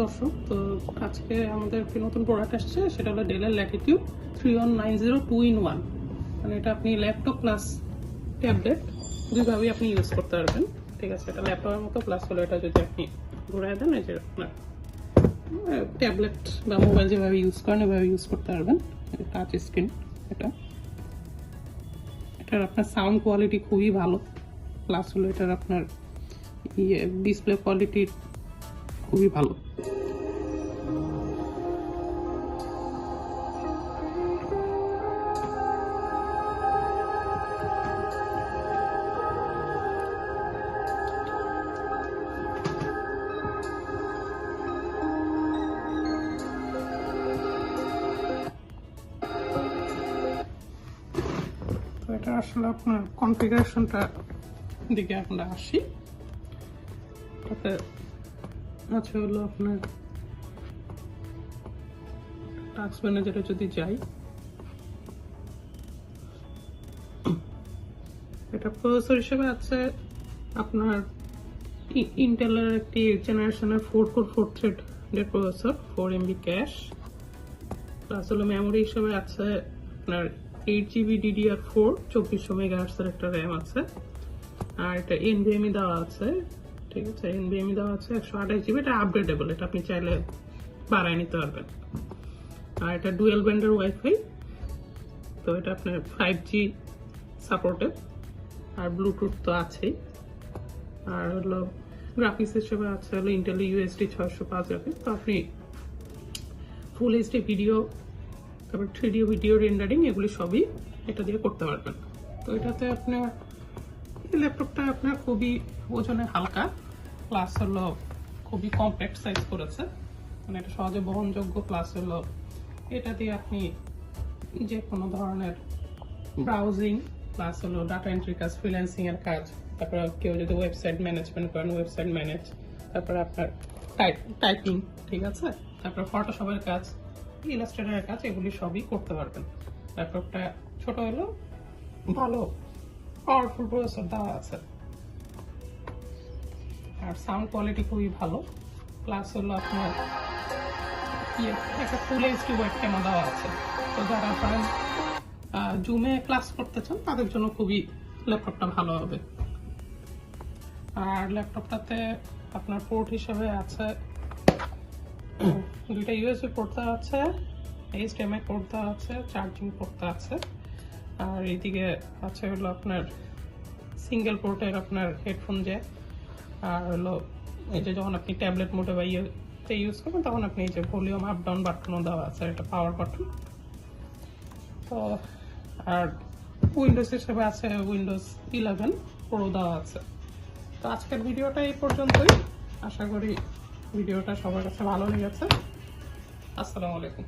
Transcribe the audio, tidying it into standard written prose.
দর্শক, তো আজকে আমাদের একটি নতুন প্রোডাক্ট আসছে, সেটা হলো ডেলের ল্যাটিটিউড 3190 2-in-1। মানে এটা আপনি ল্যাপটপ প্লাস ট্যাবলেট দুইভাবেই আপনি ইউজ করতে পারবেন। ঠিক আছে, এটা ল্যাপটপের মতো, প্লাস হলো এটা যদি আপনি ঘুরাই দেন, এই যে আপনার ট্যাবলেট বা মোবাইল যেভাবে ইউজ করেন এভাবে ইউজ করতে পারবেন। টাচ স্ক্রিন, এটার আপনার সাউন্ড কোয়ালিটি খুবই ভালো, প্লাস হলো এটার আপনার ডিসপ্লে কোয়ালিটি খুবই ভালো। তো এটা আসলে আপনার কনফিগারেশনটা দিকে আমরা আসি। তাতে আছে হলো আপনার টাস্ক ম্যানেজারে যদি যাই, এটা প্রসেসর হিসেবে আছে আপনার ইন্টেলের একটি জেনারেশনের 4 কোর 4 থ্রেডের প্রসেসর, 4 MB ক্যাশ, প্লাস হলো মেমোরি হিসেবে আছে আপনার 8GB DDR4 2400 MHz এর একটা র্যাম আছে, আর এটা NVMe দেওয়া আছে। ঠিক আছে, NVMe দেওয়া আছে 128GB, এটা আপগ্রেডেবল, এটা আপনি চাইলে বাড়ায় নিতে পারবেন। আর এটা ডুয়েল ব্যান্ডের ওয়াইফাই, তো এটা আপনার 5G সাপোর্টেড, আর ব্লুটুথ তো আছেই। আর হলো গ্রাফিক্স হিসেবে আছে হলো ইন্টেল UHD 605 গ্রাফিক্স, তো আপনি ফুল এইচডি ভিডিও, তারপর 3D ভিডিও রেন্ডারিং, এগুলি সবই এটা দিয়ে করতে পারবেন। তো এটাতে আপনার এই ল্যাপটপটা আপনার খুবই ওজনে হালকা, প্লাস হলো খুবই কম্প্যাক্ট সাইজ করেছে, মানে এটা সহজে বহনযোগ্য, প্লাস হলো এটা দিয়ে আপনি যে কোনো ধরনের ব্রাউজিং, প্লাস হলো ডাটা এন্ট্রি কাজ, ফ্রিল্যান্সিং এর কাজ, তারপর কেউ যদি ওয়েবসাইট ম্যানেজমেন্ট করেন, ওয়েবসাইট ম্যানেজ, তারপর আপনার টাইপিং, ঠিক আছে, তারপর ফটোশপের কাজ, ইলাস্ট্রেটরের কাজ, এগুলি সবই করতে পারবেন। ল্যাপটপটা ছোট হলেও ভালো পাওয়ারফুল প্রসেসর দেওয়া আছে, আর সাউন্ড কোয়ালিটি খুবই ভালো, প্লাস হলো আপনার একটা ফুল এইচডি ওয়েবক্যামও দেওয়া আছে। তো যারা ধরেন জুমে ক্লাস করতে চান তাদের জন্য খুবই ল্যাপটপটা ভালো হবে। আর ল্যাপটপটাতে আপনার পোর্ট হিসেবে আছে দুইটা USB পোর্ট দেওয়া আছে, HDMI পোর্ট দেওয়া আছে, চার্জিং পোর্ট আছে, আর এইদিকে আছে হলো আপনার সিঙ্গেল পোর্টের আপনার হেডফোন জ্যাক, আর হলো এই যে যখন আপনি ট্যাবলেট মোডে বা ইয়েতে ইউজ করবেন তখন আপনি এই যে ভলিউম আপ ডাউন বাটনও দেওয়া আছে, এটা পাওয়ার বাটন। তো আর উইন্ডোজ হিসেবে আছে উইন্ডোজ 11 প্রো দেওয়া আছে। তো আজকের ভিডিওটা এই পর্যন্তই, আশা করি ভিডিওটা সবার কাছে ভালো লেগেছে। আসসালামু আলাইকুম।